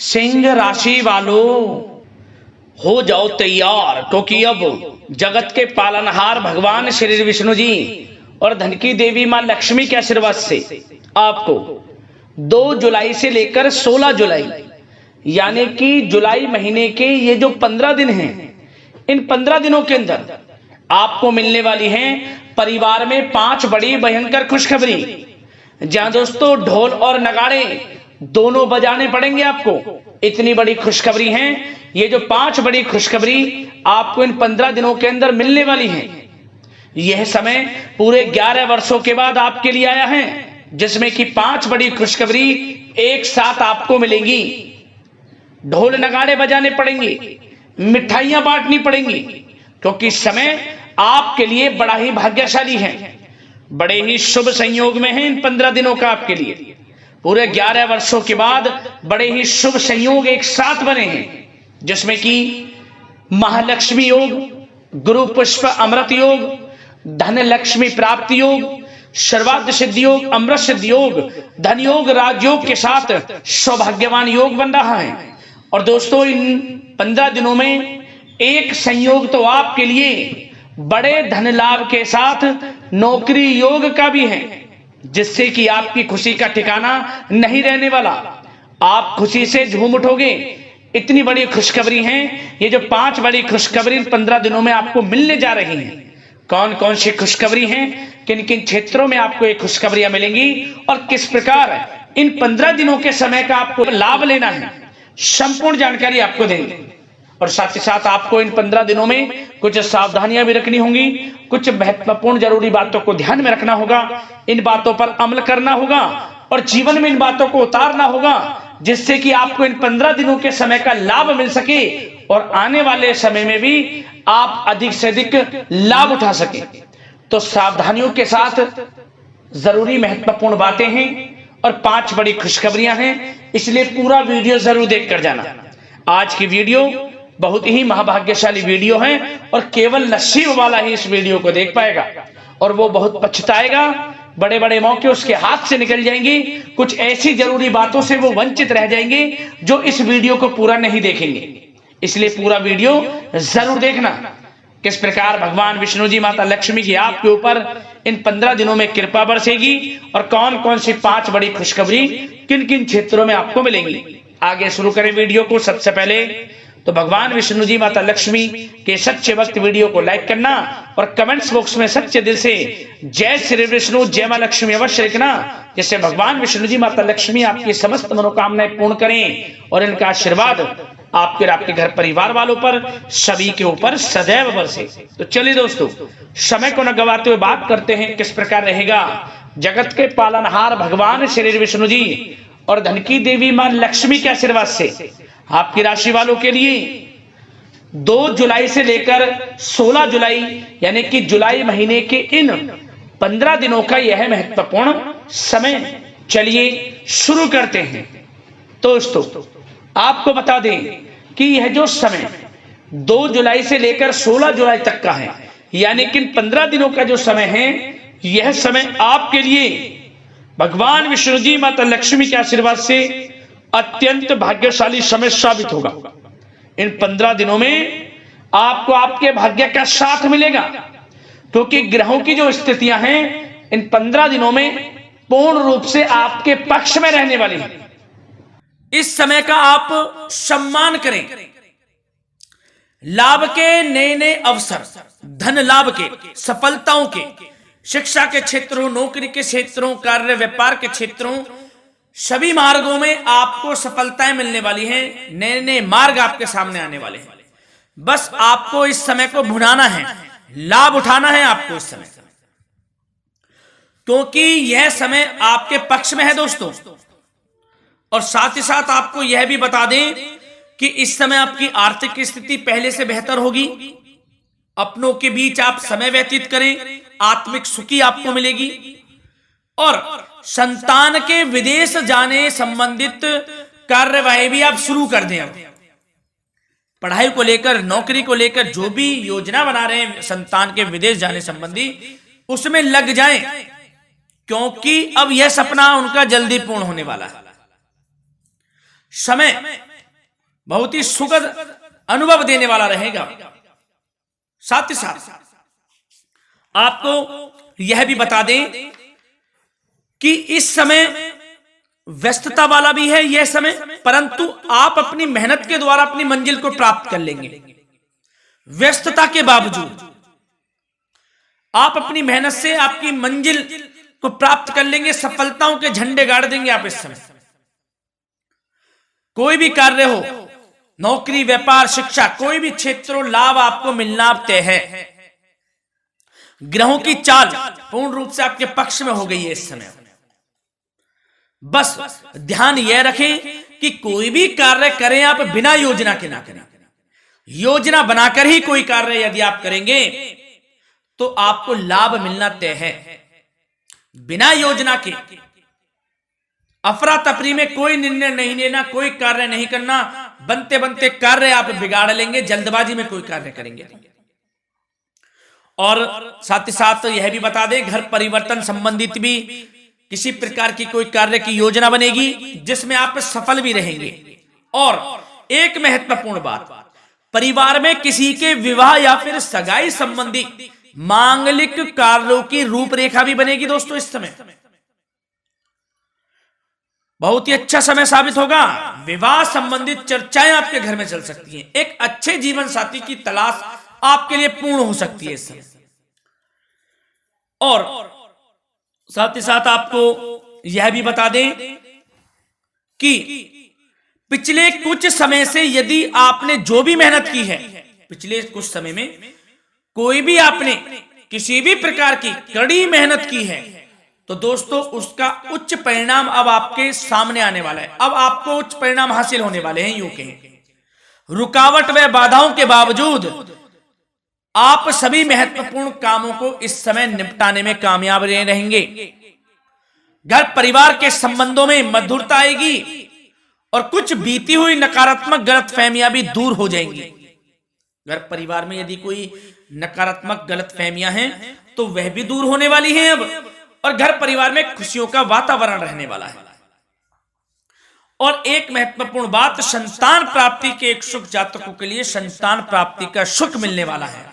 सिंह राशि वालों हो जाओ तैयार, क्योंकि अब जगत के पालनहार भगवान श्री विष्णु जी और धन की देवी मां लक्ष्मी के आशीर्वाद से आपको 2 जुलाई से लेकर 16 जुलाई यानी कि जुलाई महीने के ये जो 15 दिन हैं, इन 15 दिनों के अंदर आपको मिलने वाली हैं परिवार में 5 बड़ी भयंकर खुशखबरी। जहां दोस्तों ढोल और नगाड़े दोनों बजाने पड़ेंगे आपको। इतनी बड़ी खुशखबरी हैं। ये जो 5 बड़ी खुशखबरी आपको इन 15 दिनों के अंदर मिलने वाली हैं, यह समय पूरे 11 वर्षों के बाद आपके लिए आया है, जिसमें कि 5 बड़ी खुशखबरी एक साथ आपको मिलेंगी। ढोल नगाड़े बजाने पड़ेंगे, मिठाइयां बांटनी पड़ेंगी, क्योंकि समय आपके लिए बड़ा ही भाग्यशाली है, बड़े ही शुभ संयोग में है इन 15 दिनों का आपके लिए। पूरे 11 वर्षों के बाद बड़े ही शुभ संयोग एक साथ बने हैं, जिसमें कि महालक्ष्मी योग, गुरु पुष्प अमृत योग, धन लक्ष्मी प्राप्ति योग, सर्वार्थ सिद्धि योग, अमृत सिद्धि योग, धन योग, राजयोग के साथ सौभाग्यवान योग बन रहा है। और दोस्तों इन 15 दिनों में एक संयोग तो आपके लिए बड़े धन लाभ के साथ नौकरी योग का भी है, जिससे कि आपकी खुशी का ठिकाना नहीं रहने वाला। आप खुशी से झूम उठोगे। इतनी बड़ी खुशखबरी हैं। ये जो 5 बड़ी खुशखबरी इन 15 दिनों में आपको मिलने जा रही हैं, कौन कौन सी खुशखबरी हैं, किन किन क्षेत्रों में आपको ये खुशखबरियां मिलेंगी और किस प्रकार इन 15 दिनों के समय का आपको लाभ लेना है, संपूर्ण जानकारी आपको देंगे। और साथ ही साथ आपको इन 15 दिनों में कुछ सावधानियां भी रखनी होंगी, कुछ महत्वपूर्ण जरूरी बातों को ध्यान में रखना होगा, इन बातों पर अमल करना होगा और जीवन में इन बातों को उतारना होगा, जिससे कि आपको इन 15 दिनों के समय का लाभ मिल सके और आने वाले समय में भी आप अधिक से अधिक लाभ उठा सके। तो सावधानियों के साथ जरूरी महत्वपूर्ण बातें हैं और 5 बड़ी खुशखबरियां हैं, इसलिए पूरा वीडियो जरूर देखकर जाना। आज की वीडियो बहुत ही महाभाग्यशाली वीडियो है और केवल नसीब वाला ही इस वीडियो को देख पाएगा, और वो बहुत पछताएगा। बड़े बड़े मौके उसके हाथ से निकल जाएंगे, कुछ ऐसी जरूरी बातों से वो वंचित रह जाएंगे जो इस वीडियो को पूरा नहीं देखेंगे। इसलिए पूरा वीडियो जरूर देखना, किस प्रकार भगवान विष्णु जी माता लक्ष्मी की आपके ऊपर इन 15 दिनों में कृपा बरसेगी और कौन कौन सी 5 बड़ी खुशखबरी किन किन क्षेत्रों में आपको मिलेंगी। आगे शुरू करें वीडियो को। सबसे पहले तो भगवान विष्णु जी माता लक्ष्मी के सच्चे भक्त वीडियो को लाइक करना और कमेंट्स बॉक्स में सच्चे दिल से जय श्री विष्णु, जय मां लक्ष्मी अवश्य लिखना, जिससे भगवान विष्णु जी माता लक्ष्मी आपकी समस्त मनोकामनाएं पूर्ण करें और इनका आशीर्वाद आपके और आपके घर परिवार वालों पर सभी के ऊपर सदैव बरसे। तो चलिए दोस्तों, समय को न गवाते हुए बात करते हैं किस प्रकार रहेगा जगत के पालनहार भगवान श्री विष्णु जी और धन की देवी मां लक्ष्मी के आशीर्वाद से आपकी राशि वालों के लिए 2 जुलाई से लेकर 16 जुलाई यानी कि जुलाई महीने के इन 15 दिनों का यह महत्वपूर्ण समय। चलिए शुरू करते हैं। दोस्तों आपको बता दें कि यह जो समय 2 जुलाई से लेकर 16 जुलाई तक का है, यानी कि 15 दिनों का जो समय है, यह समय आपके लिए भगवान विष्णु जी माता लक्ष्मी के आशीर्वाद से अत्यंत भाग्यशाली समय साबित होगा। इन 15 दिनों में आपको आपके भाग्य का साथ मिलेगा, क्योंकि ग्रहों की जो स्थितियां हैं इन 15 दिनों में पूर्ण रूप से आपके पक्ष में रहने वाली है। इस समय का आप सम्मान करें। लाभ के नए नए अवसर, धन लाभ के, सफलताओं के, शिक्षा के क्षेत्रों, नौकरी के क्षेत्रों, कार्य व्यापार के क्षेत्रों, सभी मार्गों में आपको सफलताएं मिलने वाली हैं। नए नए मार्ग आपके सामने आने वाले हैं। बस आपको इस समय को भुनाना है, लाभ उठाना है आपको इस समय, क्योंकि यह समय आपके पक्ष में है दोस्तों। और साथ ही साथ आपको यह भी बता दें कि इस समय आपकी आर्थिक स्थिति पहले से बेहतर होगी। अपनों के बीच आप समय व्यतीत करें, आत्मिक सुखी आपको मिलेगी। और संतान के विदेश जाने संबंधित कार्यवाही भी आप शुरू कर दें। पढ़ाई को लेकर, नौकरी को लेकर जो भी योजना बना रहे हैं संतान के विदेश जाने संबंधी, उसमें लग जाएं, क्योंकि अब यह सपना उनका जल्दी पूर्ण होने वाला है। समय बहुत ही सुखद अनुभव देने वाला रहेगा। साथ ही साथ आपको यह भी बता दें कि इस समय व्यस्तता वाला भी है यह समय, परंतु आप अपनी मेहनत के द्वारा अपनी मंजिल को प्राप्त कर लेंगे। व्यस्तता के बावजूद आप अपनी मेहनत से आपकी मंजिल को प्राप्त कर लेंगे, सफलताओं के झंडे गाड़ देंगे आप इस समय। कोई भी कार्य हो, नौकरी, व्यापार, शिक्षा, कोई भी क्षेत्र, लाभ आपको मिलना तय है। ग्रहों की चाल पूर्ण रूप से आपके पक्ष में हो गई है इस समय। बस ध्यान यह रखें कि कोई भी कार्य करें आप बिना योजना के ना करें। योजना बनाकर ही कोई कार्य यदि आप करेंगे तो आपको लाभ मिलना तय है। बिना योजना के अफरा तफरी में कोई निर्णय नहीं लेना, कोई कार्य नहीं करना। बनते बनते कार्य आप बिगाड़ लेंगे, जल्दबाजी में कोई कार्य करेंगे। और साथ ही साथ यह भी बता दें, घर परिवर्तन संबंधित भी किसी प्रकार की कोई कार्य की योजना बनेगी जिसमें आप सफल भी रहेंगे। और एक महत्वपूर्ण बात, परिवार में किसी के विवाह या फिर सगाई संबंधी मांगलिक कार्यों की रूपरेखा भी बनेगी दोस्तों। इस समय बहुत ही अच्छा समय साबित होगा। विवाह संबंधित चर्चाएं आपके घर में चल सकती हैं। एक अच्छे जीवन साथी की तलाश आपके लिए पूर्ण हो सकती है इस समय। और साथ ही साथ आपको यह भी बता दें कि पिछले कुछ समय से यदि आपने जो भी मेहनत की है, पिछले कुछ समय में कोई भी आपने किसी भी प्रकार की कड़ी मेहनत की है, तो दोस्तों उसका उच्च परिणाम अब आपके सामने आने वाला है। अब आपको उच्च परिणाम हासिल होने वाले हैं। यूं कहें रुकावट व बाधाओं के बावजूद आप सभी महत्वपूर्ण कामों को इस समय निपटाने में कामयाब रहेंगे। घर परिवार के संबंधों में मधुरता आएगी और कुछ बीती हुई नकारात्मक गलतफहमियां भी दूर हो जाएंगी। घर परिवार में यदि कोई नकारात्मक गलतफहमियां हैं तो वह भी दूर होने वाली हैं अब, और घर परिवार में खुशियों का वातावरण रहने वाला है। और एक महत्वपूर्ण बात, संतान प्राप्ति के इच्छुक जातकों के लिए संतान प्राप्ति का सुख मिलने वाला है।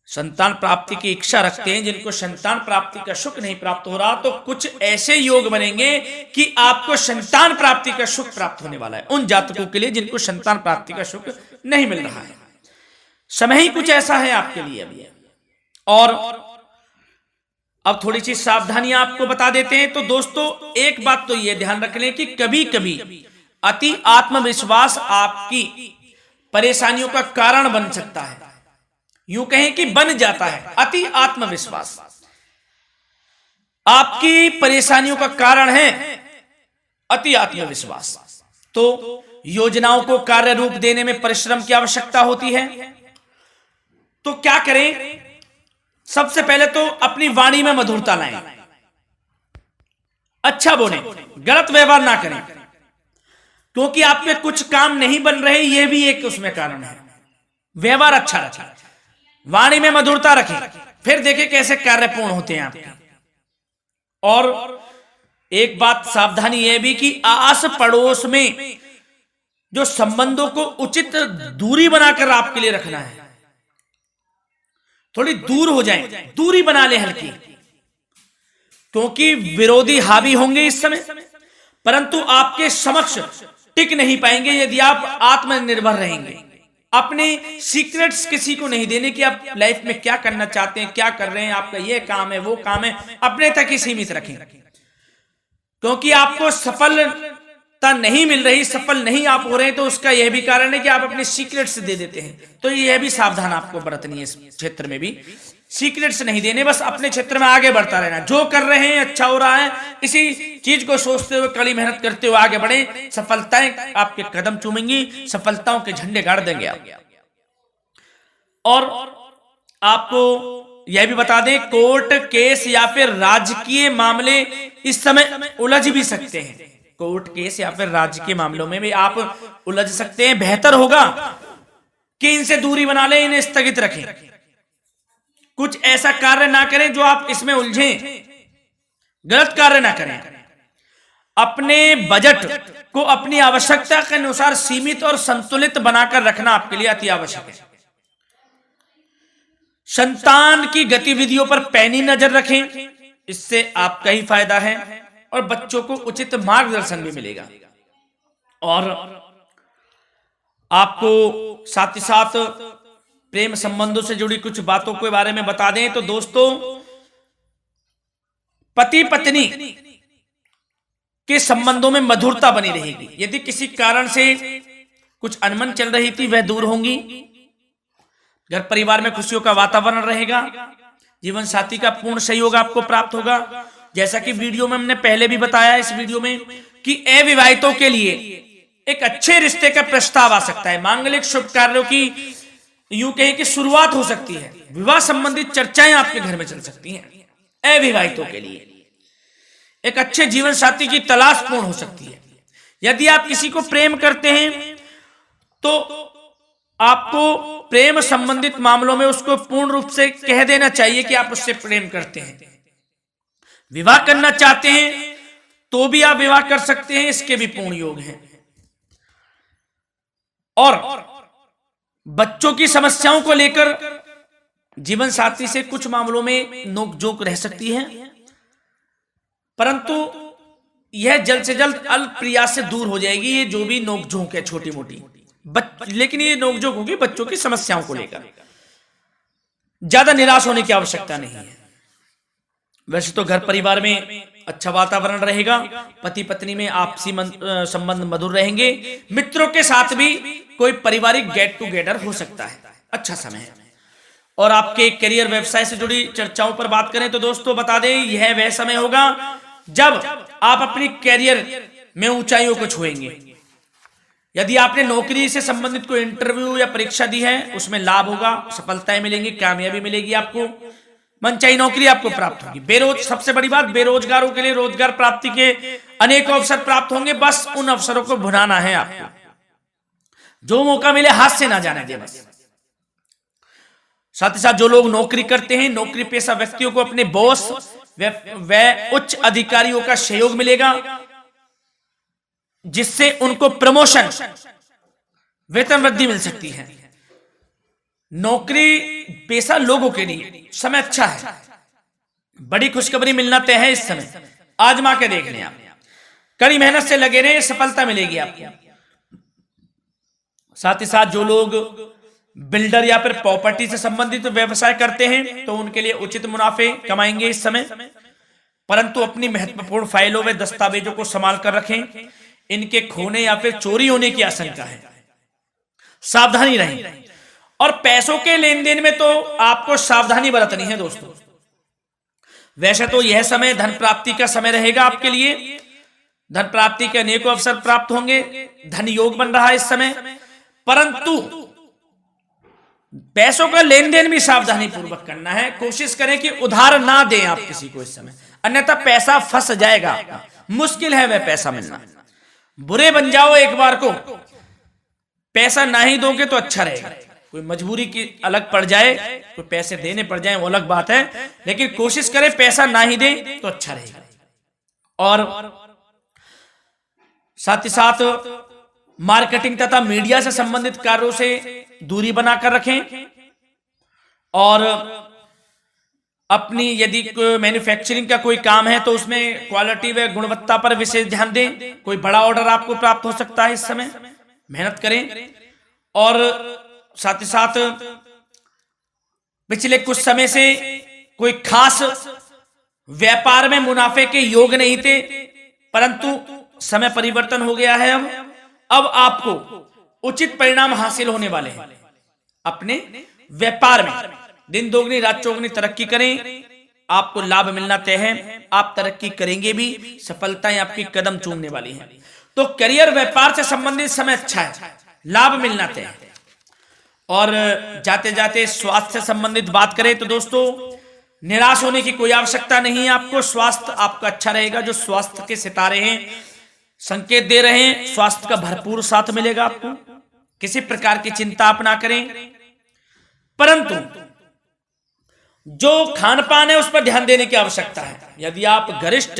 संतान प्राप्ति की इच्छा रखते हैं जिनको संतान प्राप्ति का सुख नहीं प्राप्त हो रहा, तो कुछ ऐसे योग बनेंगे कि आपको संतान प्राप्ति का सुख प्राप्त होने वाला है। उन जातकों के लिए जिनको संतान प्राप्ति का सुख नहीं मिल रहा है, समय ही कुछ ऐसा है आपके लिए अभी। और अब थोड़ी सी सावधानियां आपको बता देते हैं। तो दोस्तों एक बात तो यह ध्यान रख लें कि कभी कभी अति आत्मविश्वास आपकी परेशानियों का कारण बन सकता है। यूं कहें कि बन जाता है। अति आत्मविश्वास आपकी परेशानियों का कारण है। अति आत्मविश्वास तो योजनाओं को कार्य रूप देने में परिश्रम की आवश्यकता होती है। तो क्या करें? सबसे पहले तो अपनी वाणी में मधुरता लाएं, अच्छा बोलें, गलत व्यवहार ना करें, क्योंकि आपके कुछ काम नहीं बन रहे, यह भी एक उसमें कारण है। व्यवहार अच्छा रखें, वाणी में मधुरता रखें, फिर देखें कैसे कार्य पूर्ण होते हैं आपके। और एक बात सावधानी यह भी कि आस पड़ोस में जो संबंधों को उचित दूरी बनाकर आपके लिए रखना है। थोड़ी दूर हो जाएं, दूरी बना ले हल्की, क्योंकि विरोधी हावी होंगे इस समय, परंतु आपके समक्ष टिक नहीं पाएंगे यदि आप आत्मनिर्भर रहेंगे। अपने सीक्रेट्स किसी को नहीं देने कि आप लाइफ में क्या करना चाहते हैं, क्या कर रहे हैं, आपका ये काम है, वो काम है, अपने तक ही सीमित रखें। क्योंकि आपको सफलता नहीं मिल रही, सफल नहीं आप हो रहे हैं, तो उसका यह भी कारण है कि आप अपने सीक्रेट्स दे देते हैं। तो यह भी सावधान आपको बरतनी है। इस क्षेत्र में भी सीक्रेट्स नहीं देने, बस अपने क्षेत्र में आगे बढ़ता रहना। जो कर रहे हैं अच्छा हो रहा है, इसी चीज को सोचते हुए कड़ी मेहनत करते हुए आगे बढ़े। सफलताएं आपके कदम चूमेंगी, सफलताओं के झंडे गाड़ देंगे आप। और आपको यह भी बता दें, कोर्ट केस या फिर राजकीय मामले इस समय उलझ भी सकते हैं। कोर्ट केस या फिर राजकीय मामलों में भी आप उलझ सकते हैं। बेहतर होगा कि इनसे दूरी बना लें, इन्हें स्थगित रखें, कुछ ऐसा कार्य ना करें जो आप इसमें उलझें, गलत कार्य ना करें। अपने बजट को अपनी आवश्यकता के अनुसार सीमित और संतुलित बनाकर रखना आपके लिए अति आवश्यक है। संतान की गतिविधियों पर पैनी नजर रखें, इससे आपका ही फायदा है और बच्चों को उचित मार्गदर्शन भी मिलेगा। और आपको साथ ही साथ प्रेम संबंधों से जुड़ी कुछ बातों के बारे में बता दें तो दोस्तों, पति पत्नी के संबंधों में मधुरता बनी रहेगी। यदि किसी कारण से कुछ अनबन चल रही थी वह दूर होंगी। घर परिवार में खुशियों का वातावरण रहेगा। जीवन साथी का पूर्ण सहयोग आपको प्राप्त होगा। जैसा कि वीडियो में हमने पहले भी बताया इस वीडियो में कि अविवाहितों के लिए एक अच्छे रिश्ते का प्रस्ताव आ सकता है। मांगलिक शुभ कार्यों की यूं कहें कि शुरुआत हो सकती है। विवाह संबंधित चर्चाएं आपके घर में चल सकती हैं। अविवाहितों के लिए एक अच्छे जीवन साथी की तलाश पूर्ण हो सकती है। यदि आप किसी को प्रेम करते हैं तो आपको प्रेम संबंधित मामलों में उसको पूर्ण रूप से कह देना चाहिए कि आप उससे प्रेम करते हैं। विवाह करना चाहते हैं तो भी आप विवाह कर सकते हैं, इसके भी पूर्ण योग हैं। और बच्चों की समस्याओं को लेकर जीवन साथी से कुछ मामलों में नोकझोंक रह सकती है, परंतु यह जल्द से जल्द अल्प प्रयास से दूर हो जाएगी। ये जो भी नोकझोंक है छोटी मोटी, लेकिन ये नोकझोंक होगी बच्चों की समस्याओं को लेकर। ज्यादा निराश होने की आवश्यकता नहीं है। वैसे तो घर परिवार में अच्छा वातावरण रहेगा। पति पत्नी में आपसी संबंध मधुर रहेंगे। मित्रों के साथ भी कोई पारिवारिक गेट टुगेदर हो सकता है। अच्छा समय है। और आपके करियर व्यवसाय से जुड़ी चर्चाओं पर बात करें तो दोस्तों बता दें, यह वह समय होगा जब आप अपनी करियर में ऊंचाइयों को छुएंगे। यदि आपने नौकरी से संबंधित कोई इंटरव्यू या परीक्षा दी है उसमें लाभ होगा, सफलताएं मिलेंगी, कामयाबी मिलेगी। आपको मनचाही नौकरी आपको प्राप्त होगी। सबसे बड़ी बात, बेरोजगारों के लिए रोजगार प्राप्ति के अनेक अवसर प्राप्त होंगे। बस उन अवसरों को भुनाना है आपको। जो मौका मिले हाथ से ना जाने दे बस। साथ ही साथ जो लोग नौकरी करते हैं, नौकरी पेशा व्यक्तियों को अपने बॉस व उच्च अधिकारियों का सहयोग मिलेगा, जिससे उनको प्रमोशन, वेतन वृद्धि मिल सकती है। नौकरी पेशा लोगों के लिए समय अच्छा है। बड़ी खुशखबरी मिलना तय है इस समय। आजमा के देख लें आप। कड़ी मेहनत से लगे रहे, सफलता मिलेगी आपको। साथ ही साथ जो लोग बिल्डर या फिर प्रॉपर्टी से संबंधित व्यवसाय करते हैं तो उनके लिए उचित मुनाफे कमाएंगे इस समय। परंतु अपनी महत्वपूर्ण फाइलों व दस्तावेजों को संभाल कर रखें। इनके खोने या फिर चोरी होने की आशंका है। सावधानी रहें। और पैसों के लेन देन में तो आपको सावधानी बरतनी है दोस्तों। वैसे तो यह समय धन प्राप्ति का समय रहेगा आपके लिए। धन प्राप्ति के अनेकों अवसर प्राप्त होंगे। धन योग बन रहा है इस समय, परंतु पैसों का लेन देन भी सावधानी पूर्वक करना है। कोशिश करें कि उधार ना दें आप किसी को इस समय, अन्यथा पैसा फंस जाएगा। मुश्किल है वह पैसा मिलना। बुरे बन जाओ एक बार को, पैसा ना ही दोगे तो अच्छा रहेगा। कोई मजबूरी की अलग पड़ जाए, कोई पैसे देने पड़ जाए वो अलग बात है, लेकिन कोशिश करें पैसा ना ही दें तो अच्छा रहेगा। और साथ ही साथ मार्केटिंग तथा मीडिया से संबंधित कार्यों से दूरी बनाकर रखें। और अपनी यदि मैन्युफैक्चरिंग का कोई काम है तो उसमें क्वालिटी व गुणवत्ता पर विशेष ध्यान दें। कोई बड़ा ऑर्डर आपको प्राप्त हो सकता है इस समय, मेहनत करें। और साथ ही साथ पिछले कुछ समय से कोई खास व्यापार में मुनाफे के योग नहीं थे, परंतु समय परिवर्तन हो गया है। अब आपको उचित परिणाम हासिल होने वाले हैं। अपने व्यापार में दिन दोगुनी रात चौगुनी तरक्की करें। आपको लाभ मिलना तय है। आप तरक्की करेंगे भी, सफलताएं आपकी कदम चूमने वाली हैं। तो करियर व्यापार से संबंधित समय अच्छा है, लाभ मिलना तय है। और जाते जाते स्वास्थ्य से संबंधित बात करें तो दोस्तों निराश होने की कोई आवश्यकता नहीं है। आपको स्वास्थ्य आपका अच्छा रहेगा। जो स्वास्थ्य के सितारे हैं संकेत दे रहे हैं, स्वास्थ्य का भरपूर साथ मिलेगा आपको। किसी प्रकार की चिंता आप ना करें, परंतु जो खान पान है उस पर ध्यान देने की आवश्यकता है। यदि आप गरिष्ठ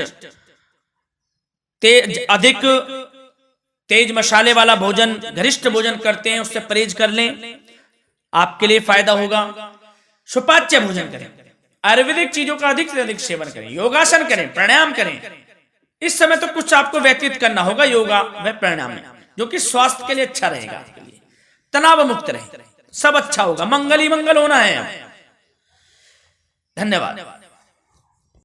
तेज अधिक तेज मसाले वाला भोजन, गरिष्ठ भोजन करते हैं उससे परहेज कर लें, आपके लिए फायदा होगा। सुपाच्य भोजन करें, आयुर्वेदिक चीजों का अधिक से अधिक सेवन करें, योगासन करें, प्राणायाम करें। इस समय तो कुछ आपको व्यतीत करना होगा योगा व प्राणायाम में, जो कि स्वास्थ्य के लिए अच्छा रहेगा, आपके लिए तनाव मुक्त रहे, सब अच्छा होगा, मंगल ही मंगल होना है। धन्यवाद।